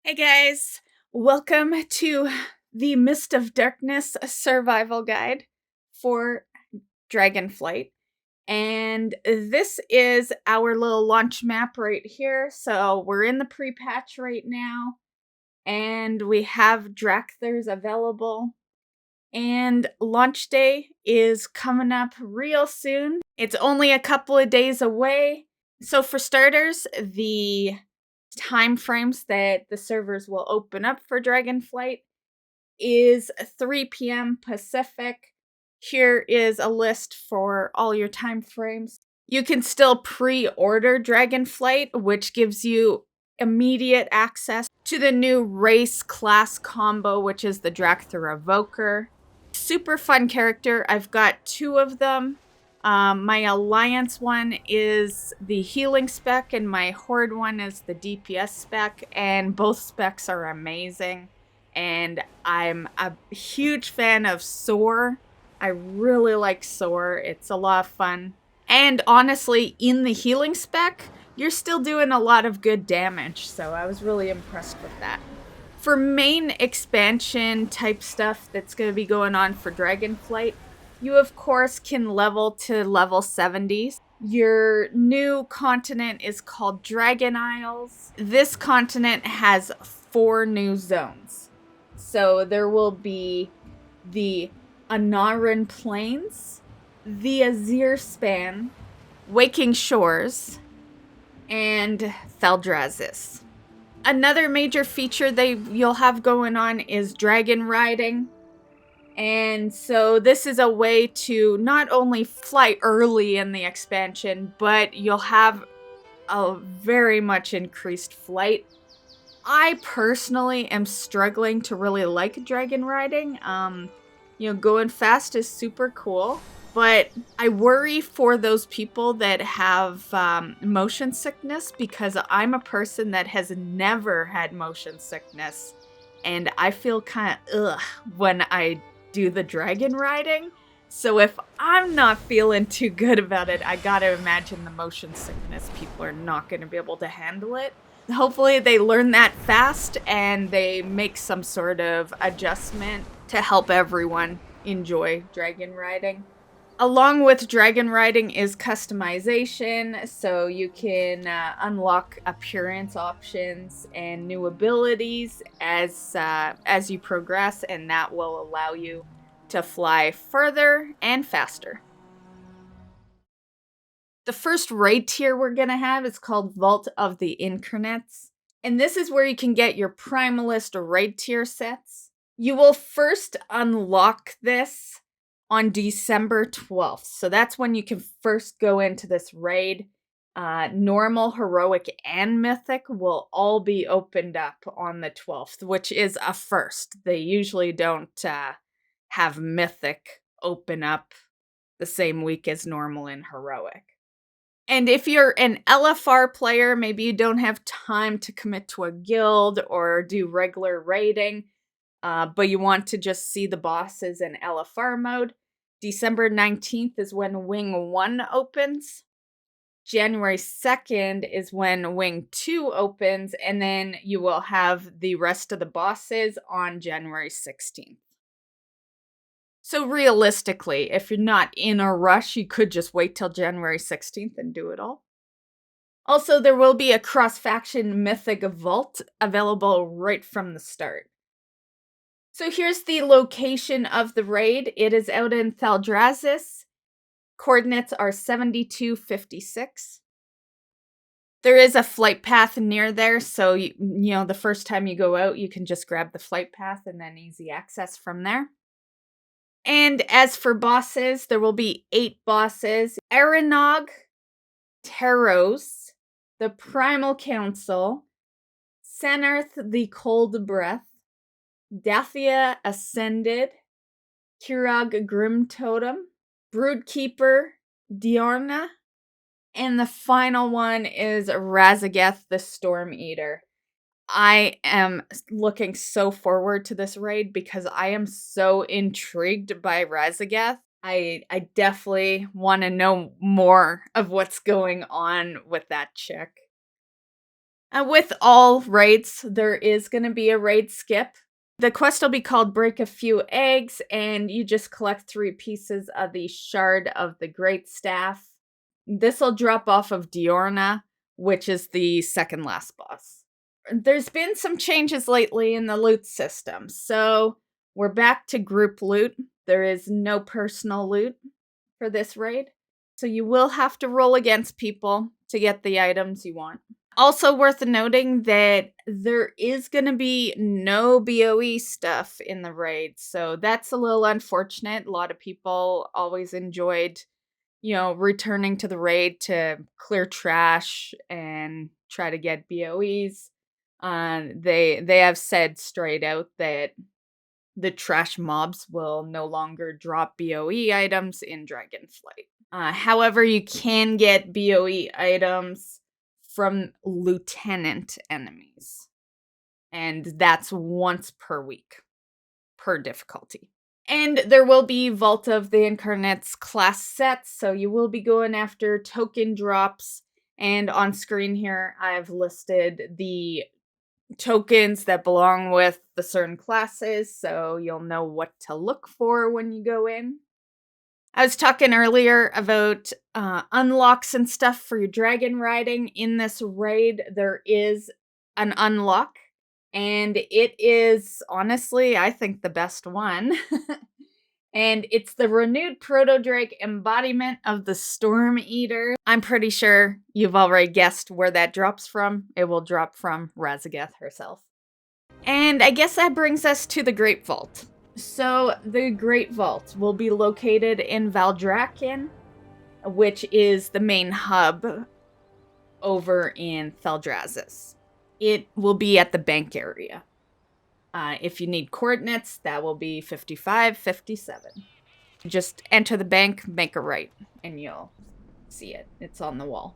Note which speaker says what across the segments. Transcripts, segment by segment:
Speaker 1: Hey guys, welcome to the Mist of Darkness survival guide for Dragonflight. And this is our little launch map right here. So we're in the pre-patch right now, and we have Dracthers available. And launch day is coming up real soon. It's only a couple of days away. So for starters, the time frames that the servers will open up for Dragonflight is 3 p.m. Pacific. Here is a list for all your time frames. You can still pre-order Dragonflight, which gives you immediate access to the new race class combo, which is the Dracther Evoker. Super fun character. I've got two of them. My Alliance one is the healing spec, and my Horde one is the DPS spec, and both specs are amazing. And I'm a huge fan of Soar. I really like Soar. It's a lot of fun. And honestly, in the healing spec, you're still doing a lot of good damage, so I was really impressed with that. For main expansion type stuff that's going to be going on for Dragonflight, you of course can level to level 70s. Your new continent is called Dragon Isles. This continent has 4 new zones. So there will be the Anaran Plains, the Azir Span, Waking Shores, and Thaldraszus. Another major feature you'll have going on is dragon riding. And so this is a way to not only fly early in the expansion, but you'll have a very much increased flight. I personally am struggling to really like dragon riding. Going fast is super cool, but I worry for those people that have motion sickness, because I'm a person that has never had motion sickness, and I feel kind of ugh when I do the dragon riding. So if I'm not feeling too good about it, I gotta imagine the motion sickness people are not going to be able to handle it. Hopefully they learn that fast and they make some sort of adjustment to help everyone enjoy dragon riding. Along with dragon riding is customization, so you can unlock appearance options and new abilities as you progress, and that will allow you to fly further and faster. The first raid tier we're going to have is called Vault of the Incarnates. And this is where you can get your Primalist raid tier sets. You will first unlock this on December 12th. So that's when you can first go into this raid. Normal, Heroic, and Mythic will all be opened up on the 12th, which is a first. They usually don't have Mythic open up the same week as Normal and Heroic. And if you're an LFR player, maybe you don't have time to commit to a guild or do regular raiding, but you want to just see the bosses in LFR mode, December 19th is when Wing 1 opens. January 2nd is when Wing 2 opens, and then you will have the rest of the bosses on January 16th. So realistically, if you're not in a rush, you could just wait till January 16th and do it all. Also, there will be a cross-faction Mythic Vault available right from the start. So here's the location of the raid. It is out in Thaldraszus. Coordinates are 7256. There is a flight path near there, so the first time you go out, you can just grab the flight path and then easy access from there. And as for bosses, there will be 8 bosses. Aranog, Teros, the Primal Council, Senarth the Cold Breath, Dathia Ascended, Kirag Grim Totem, Broodkeeper, Diorna, and the final one is Raszageth the Storm Eater. I am looking so forward to this raid because I am so intrigued by Raszageth. I definitely want to know more of what's going on with that chick. With all raids, there is going to be a raid skip. The quest will be called Break a Few Eggs, and you just collect 3 pieces of the Shard of the Great Staff. This will drop off of Diorna, which is the second last boss. There's been some changes lately in the loot system, so we're back to group loot. There is no personal loot for this raid, so you will have to roll against people to get the items you want. Also worth noting that there is going to be no BOE stuff in the raid, so that's a little unfortunate. A lot of people always enjoyed, returning to the raid to clear trash and try to get BOEs. They have said straight out that the trash mobs will no longer drop BOE items in Dragonflight. However, you can get BOE items from lieutenant enemies, and that's once per week, per difficulty. And there will be Vault of the Incarnates class sets, so you will be going after token drops, and on screen here I've listed the tokens that belong with the certain classes, so you'll know what to look for when you go in. I was talking earlier about unlocks and stuff for your dragon riding. In this raid, there is an unlock, and it is, honestly, I think the best one. And it's the renewed Proto-Drake embodiment of the Storm Eater. I'm pretty sure you've already guessed where that drops from. It will drop from Raszageth herself. And I guess that brings us to the Great Vault. So, the Great Vault will be located in Valdrakken, which is the main hub over in Thaldraszus. It will be at the bank area. If you need coordinates, that will be 5557. Just enter the bank, make a right, and you'll see it. It's on the wall.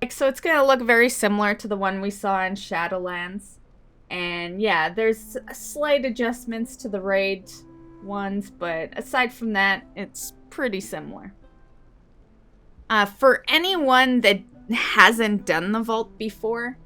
Speaker 1: So it's going to look very similar to the one we saw in Shadowlands. And yeah, there's slight adjustments to the raid ones, but aside from that, it's pretty similar. For anyone that hasn't done the vault before,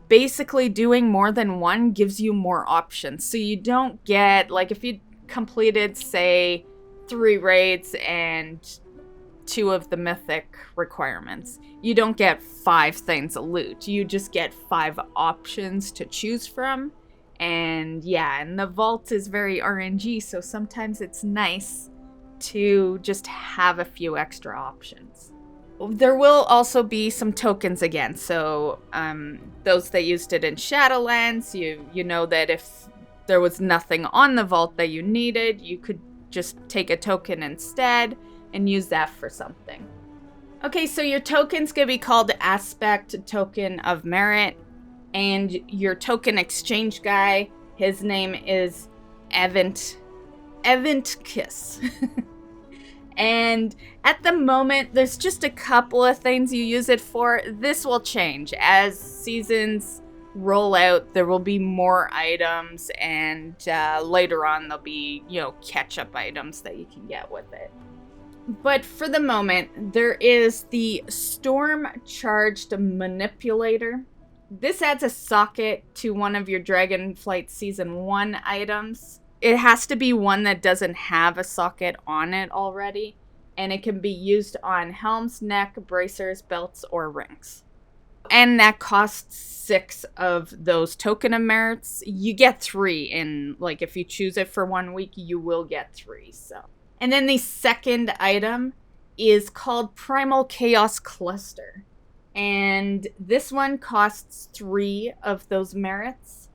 Speaker 1: basically doing more than one gives you more options. So you don't get, like, if you completed, say, 3 raids and 2 of the mythic requirements, you don't get 5 things of loot. You just get 5 options to choose from. And yeah, and the vault is very RNG, so sometimes it's nice to just have a few extra options. There will also be some tokens again, so those that used it in Shadowlands, you know that if there was nothing on the vault that you needed, you could just take a token instead and use that for something. Okay, so your token's gonna be called Aspect Token of Merit, and your token exchange guy, his name is Event Kiss. And at the moment, there's just a couple of things you use it for. This will change as seasons roll out. There will be more items, and later on there'll be, catch-up items that you can get with it. But for the moment, there is the Storm Charged Manipulator. This adds a socket to one of your Dragonflight Season 1 items. It has to be one that doesn't have a socket on it already, and it can be used on helms, neck, bracers, belts, or rings. And that costs 6 of those token of merits. You get 3 in, if you choose it for 1 week, you will get 3, so. And then the second item is called Primal Chaos Cluster. And this one costs 3 of those merits.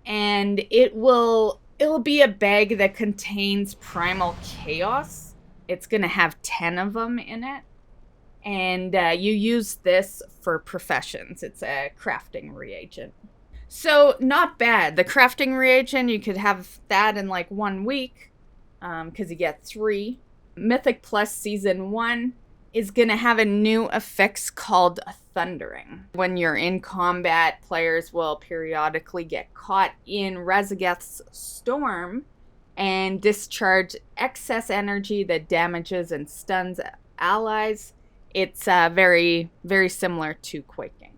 Speaker 1: And it'll be a bag that contains Primal Chaos. It's going to have 10 of them in it. And you use this for professions. It's a crafting reagent. So, not bad. The crafting reagent, you could have that in 1 week. Because you get 3. Mythic Plus Season 1 is going to have a new effect called Thundering. When you're in combat, players will periodically get caught in Raszageth's storm and discharge excess energy that damages and stuns allies. It's very, very similar to quaking.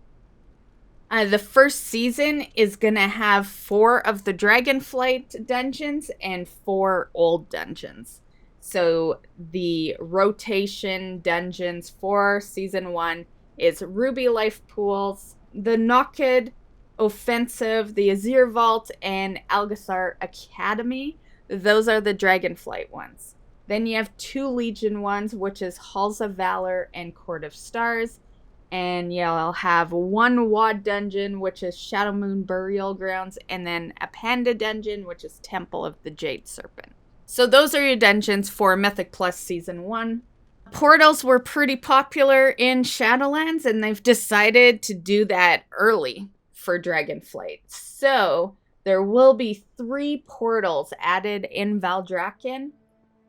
Speaker 1: The first season is going to have 4 of the Dragonflight dungeons and 4 old dungeons. So the rotation dungeons for season 1 is Ruby Life Pools, the Nokkid Offensive, the Azir Vault, and Algasar Academy. Those are the Dragonflight ones. Then you have 2 Legion ones, which is Halls of Valor and Court of Stars. And you'll have 1 WoD dungeon, which is Shadow Moon Burial Grounds, and then a Panda dungeon, which is Temple of the Jade Serpent. So those are your dungeons for Mythic Plus Season 1. Portals were pretty popular in Shadowlands, and they've decided to do that early for Dragonflight. So there will be 3 portals added in Valdrakken,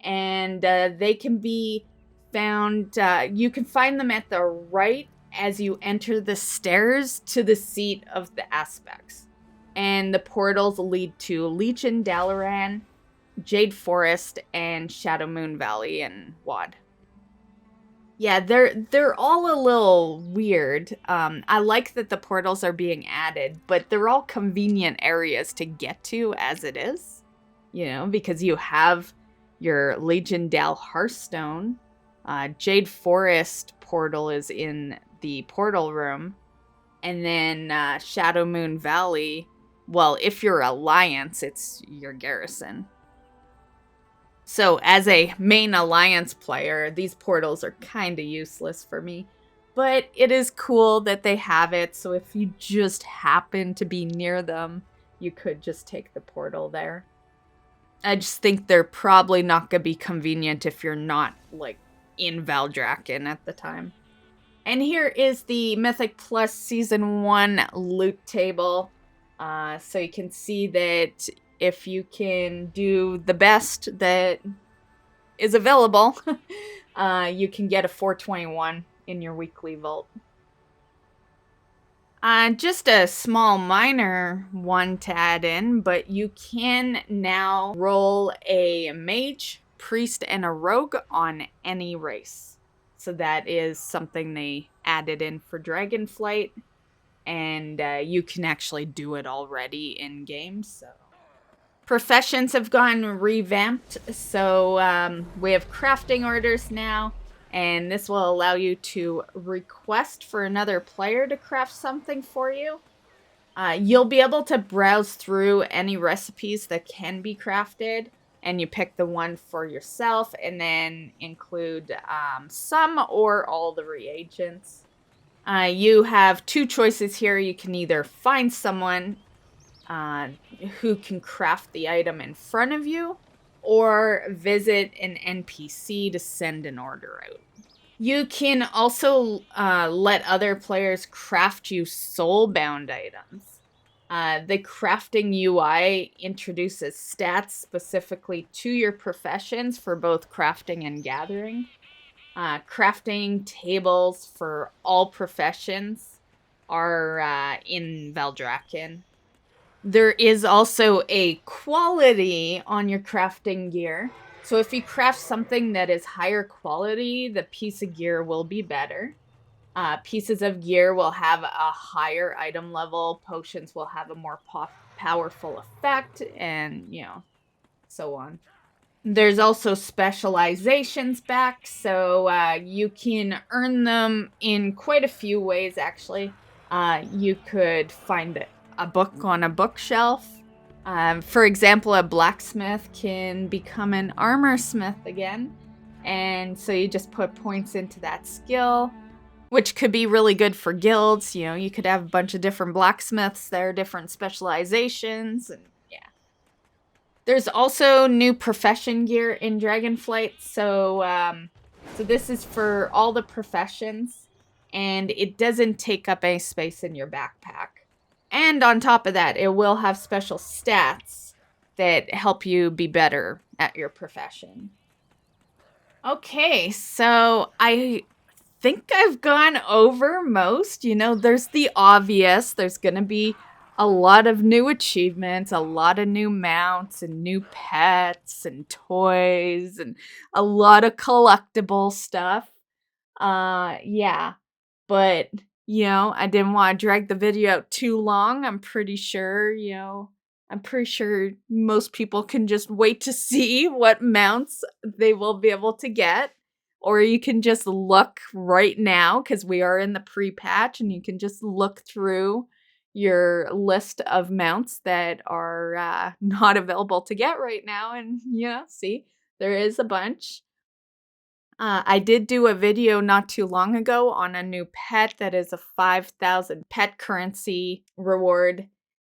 Speaker 1: and they can be found, you can find them at the right as you enter the stairs to the seat of the aspects. And the portals lead to Legion Dalaran, Jade Forest, and Shadow Moon Valley and WoD. Yeah, they're all a little weird. I like that the portals are being added, but they're all convenient areas to get to as it is. You know, because you have your Legion Dal Hearthstone. Jade Forest portal is in the portal room. And then Shadow Moon Valley, well, if you're Alliance, it's your garrison. So as a main Alliance player, these portals are kind of useless for me. But it is cool that they have it, so if you just happen to be near them, you could just take the portal there. I just think they're probably not going to be convenient if you're not, like, in Valdrakken at the time. And here is the Mythic Plus Season 1 loot table. So you can see that if you can do the best that is available, you can get a 421 in your weekly vault. Just a small minor one to add in, but you can now roll a mage, priest, and a rogue on any race. So that is something they added in for Dragonflight, and you can actually do it already in game. So professions have gone revamped, so we have crafting orders now. And this will allow you to request for another player to craft something for you. You'll be able to browse through any recipes that can be crafted, and you pick the one for yourself, and then include some or all the reagents. You have 2 choices here. You can either find someone who can craft the item in front of you, or visit an NPC to send an order out. You can also let other players craft you soulbound items. The crafting UI introduces stats specifically to your professions for both crafting and gathering. Crafting tables for all professions are in Valdrakken. There is also a quality on your crafting gear. So if you craft something that is higher quality, the piece of gear will be better. Pieces of gear will have a higher item level. Potions will have a more powerful effect, and, you know, so on. There's also specializations back, so you can earn them in quite a few ways, actually. You could find a book on a bookshelf. For example, a blacksmith can become an armor smith again. And so you just put points into that skill, which could be really good for guilds. You know, you could have a bunch of different blacksmiths. There are different specializations, and yeah. There's also new profession gear in Dragonflight. So this is for all the professions, and it doesn't take up any space in your backpack. And on top of that, it will have special stats that help you be better at your profession. Okay, so I think I've gone over most. You know, there's the obvious. There's going to be a lot of new achievements, a lot of new mounts and new pets and toys and a lot of collectible stuff. Yeah, but I didn't want to drag the video out too long. I'm pretty sure, most people can just wait to see what mounts they will be able to get. Or you can just look right now, because we are in the pre-patch, and you can just look through your list of mounts that are not available to get right now. And see, there is a bunch. I did do a video not too long ago on a new pet that is a 5,000 pet currency reward.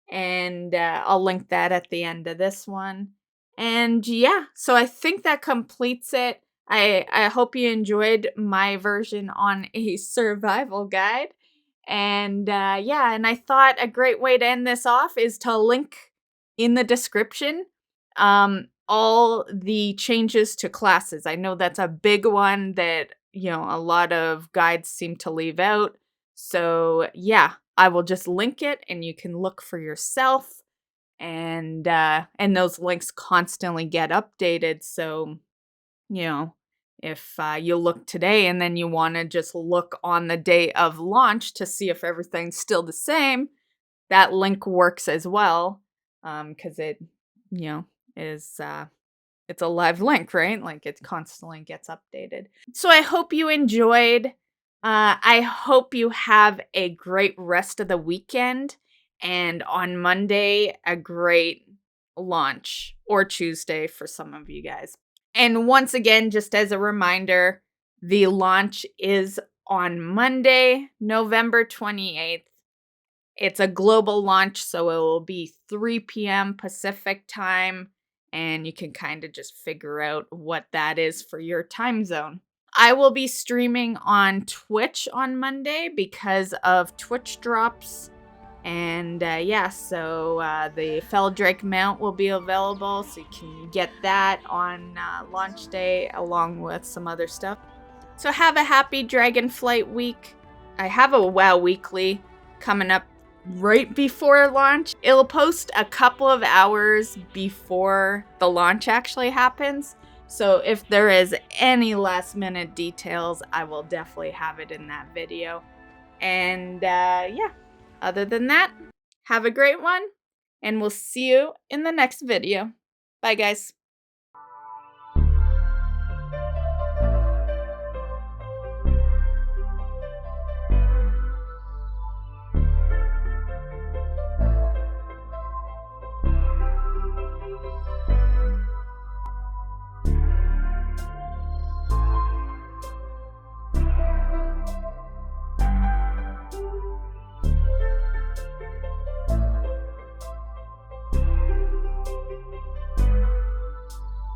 Speaker 1: And I'll link that at the end of this one. And yeah, so I think that completes it. I hope you enjoyed my version on a survival guide. And yeah, and I thought a great way to end this off is to link in the description all the changes to classes. I know that's a big one that, a lot of guides seem to leave out. So yeah, I will just link it and you can look for yourself. And those links constantly get updated. So, if you look today and then you want to just look on the day of launch to see if everything's still the same, that link works as well. Because it, is it's a live link, right? Like it constantly gets updated. So I hope you enjoyed. I hope you have a great rest of the weekend, and on Monday a great launch, or Tuesday for some of you guys. And once again, just as a reminder, the launch is on Monday, November 28th. It's a global launch, so it will be 3 p.m. Pacific time, and you can kind of just figure out what that is for your time zone. I will be streaming on Twitch on Monday because of Twitch drops. And yeah, so the Fell Drake mount will be available, so you can get that on launch day along with some other stuff. So have a happy Dragonflight week. I have a WoW Weekly coming up right before launch. It'll post a couple of hours before the launch actually happens. So if there is any last minute details, I will definitely have it in that video. And yeah, other than that, have a great one, and we'll see you in the next video. Bye, guys.